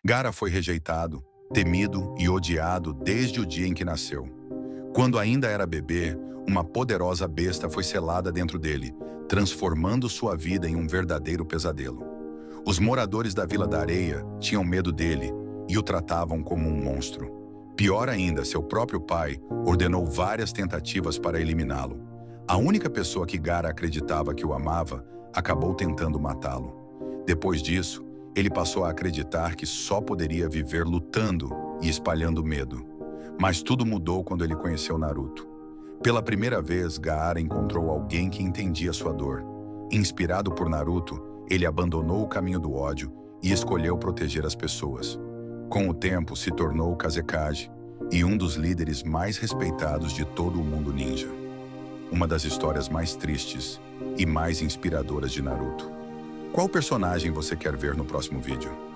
Gaara foi rejeitado, temido e odiado desde o dia em que nasceu. Quando ainda era bebê, uma poderosa besta foi selada dentro dele, transformando sua vida em um verdadeiro pesadelo. Os moradores da Vila da Areia tinham medo dele e o tratavam como um monstro. Pior ainda, seu próprio pai ordenou várias tentativas para eliminá-lo. A única pessoa que Gaara acreditava que o amava acabou tentando matá-lo. Depois disso, ele passou a acreditar que só poderia viver lutando e espalhando medo. Mas tudo mudou quando ele conheceu Naruto. Pela primeira vez, Gaara encontrou alguém que entendia sua dor. Inspirado por Naruto, ele abandonou o caminho do ódio e escolheu proteger as pessoas. Com o tempo, se tornou Kazekage e um dos líderes mais respeitados de todo o mundo ninja. Uma das histórias mais tristes e mais inspiradoras de Naruto. Qual personagem você quer ver no próximo vídeo?